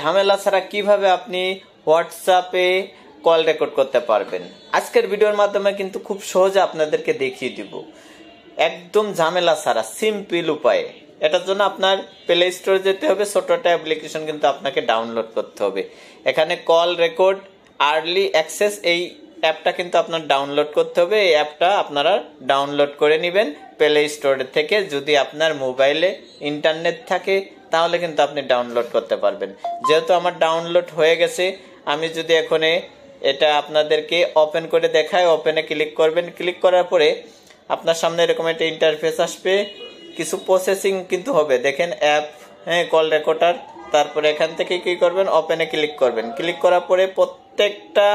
ঝামেলা ছাড়া কিভাবে আপনি হোয়াটসঅ্যাপে কল রেকর্ড করতে পারবেন আজকের ভিডিওর মাধ্যমে কিন্তু খুব সহজে আপনাদেরকে দেখিয়ে দিব, একদম ঝামেলা ছাড়া সিম্পল উপায়ে। এটার জন্য আপনার প্লে স্টোরে যেতে হবে, ছোট একটা অ্যাপ্লিকেশন কিন্তু আপনাকে ডাউনলোড করতে হবে। এখানে কল রেকর্ড আর্লি অ্যাক্সেস এই অ্যাপটা কিন্তু আপনার ডাউনলোড করতে হবে। এই অ্যাপটা আপনারা ডাউনলোড করে নেবেন প্লে স্টোর থেকে। যদি আপনার মোবাইলে ইন্টারনেট থাকে তাহলে কিন্তু আপনি ডাউনলোড করতে পারবেন। যেহেতু আমার ডাউনলোড হয়ে গেছে, আমি যদি এখন এটা আপনাদেরকে ওপেন করে দেখাই, ওপেনে ক্লিক করবেন। ক্লিক করার পরে আপনার সামনে এরকম একটা ইন্টারফেস আসবে, কিছু প্রসেসিং কিন্তু হবে। দেখেন অ্যাপ, হ্যাঁ, কল রেকর্ডার। তারপরে এখান থেকে কি করবেন, ওপেনে ক্লিক করবেন। ক্লিক করার পরে প্রত্যেকটা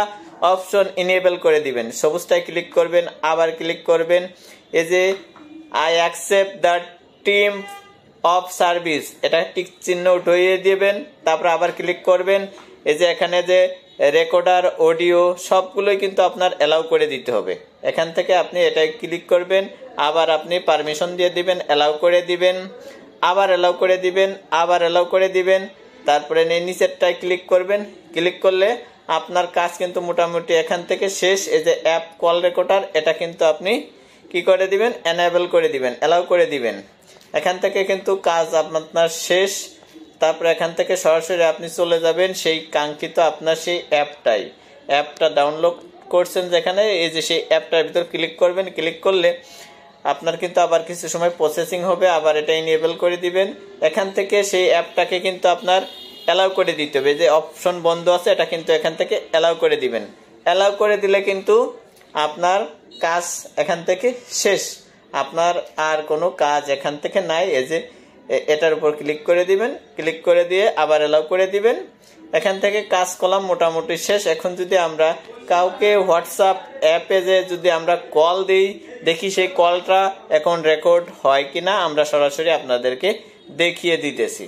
অপশন ইনেবল করে দিবেন। সবুজটায় ক্লিক করবেন, আবার ক্লিক করবেন। এই যে I accept the team of service, এটা টিক চিহ্ন উঠিয়ে দিবেন। তারপর আবার ক্লিক করবেন। এই যে এখানে যে রেকর্ডার, অডিও সবগুলোই কিন্তু আপনার অ্যালাউ করে দিতে হবে। এখান থেকে আপনি এটাই ক্লিক করবেন, আবার আপনি পারমিশন দিয়ে দিবেন, অ্যালাউ করে দিবেন, আবার অ্যালাউ করে দিবেন, আবার অ্যালাউ করে দিবেন। তারপরে নিচেরটায় ক্লিক করবেন। ক্লিক করলে আপনার কাজ কিন্তু মোটামুটি এখান থেকে শেষ। এই যে অ্যাপ কল রেকর্ডার, এটা কিন্তু আপনি কি করে দিবেন, এনেবল করে দিবেন, অ্যালাউ করে দিবেন। এখান থেকে কিন্তু কাজ আপনার শেষ। তারপরে এখান থেকে সরাসরি আপনি চলে যাবেন সেই কাঙ্ক্ষিত আপনার সেই অ্যাপটা ডাউনলোড করছেন যেখানে, এই যে সেই অ্যাপটার ভিতর ক্লিক করবেন। ক্লিক করলে আপনার কিন্তু আবার কিছু সময় প্রসেসিং হবে, আবার এটা ইনেবল করে দিবেন। এখান থেকে সেই অ্যাপটাকে কিন্তু আপনার অ্যালাউ করে দিতে হবে। যে অপশন বন্ধ আছে এটা কিন্তু এখান থেকে অ্যালাউ করে দিবেন। অ্যালাউ করে দিলে কিন্তু আপনার কাজ এখান থেকে শেষ, আপনার আর কোনো কাজ এখান থেকে নাই। এই যে এটার উপর ক্লিক করে দিবেন। ক্লিক করে দিয়ে আবার অ্যালাউ করে দিবেন। এখান থেকে কাজ করলাম মোটামুটি শেষ। এখন যদি আমরা কাউকে হোয়াটসঅ্যাপ অ্যাপে যে যদি আমরা কল দিই, দেখি সেই কলটা এখন রেকর্ড হয় কিনা আমরা সরাসরি আপনাদেরকে দেখিয়ে দিতেছি।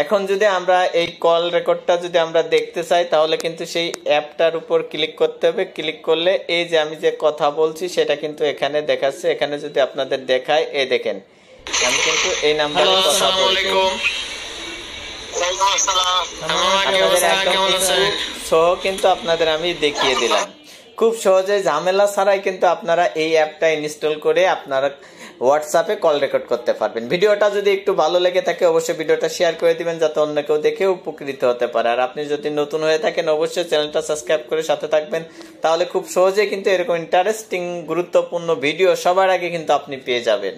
এখন যদি আমরা এই কল রেকর্ডটা যদি আমরা দেখতে চাই তাহলে কিন্তু সেই অ্যাপটার উপর ক্লিক করতে হবে। ক্লিক করলে এই যে আমি যে কথা বলছি সেটা কিন্তু এখানে দেখাচ্ছে। এখানে যদি আপনাদের দেখায়, এই দেখেন আমি কিন্তু এই নাম্বারে কথা বলছি, সহ কিন্তু আপনাদের আমি দেখিয়ে দিলাম। খুব সহজে ঝামেলা ছাড়াই কিন্তু আপনারা এই অ্যাপটা ইনস্টল করে আপনারা হোয়াটসঅ্যাপে কল রেকর্ড করতে পারবেন। ভিডিওটা যদি একটু ভালো লেগে থাকে অবশ্যই ভিডিওটা শেয়ার করে দিবেন যাতে অন্য কেউ দেখে উপকৃত হতে পারে। আর আপনি যদি নতুন হয়ে থাকেন অবশ্যই চ্যানেলটা সাবস্ক্রাইব করে সাথে থাকবেন, তাহলে খুব সহজে কিন্তু এরকম ইন্টারেস্টিং গুরুত্বপূর্ণ ভিডিও সবার আগে কিন্তু আপনি পেয়ে যাবেন।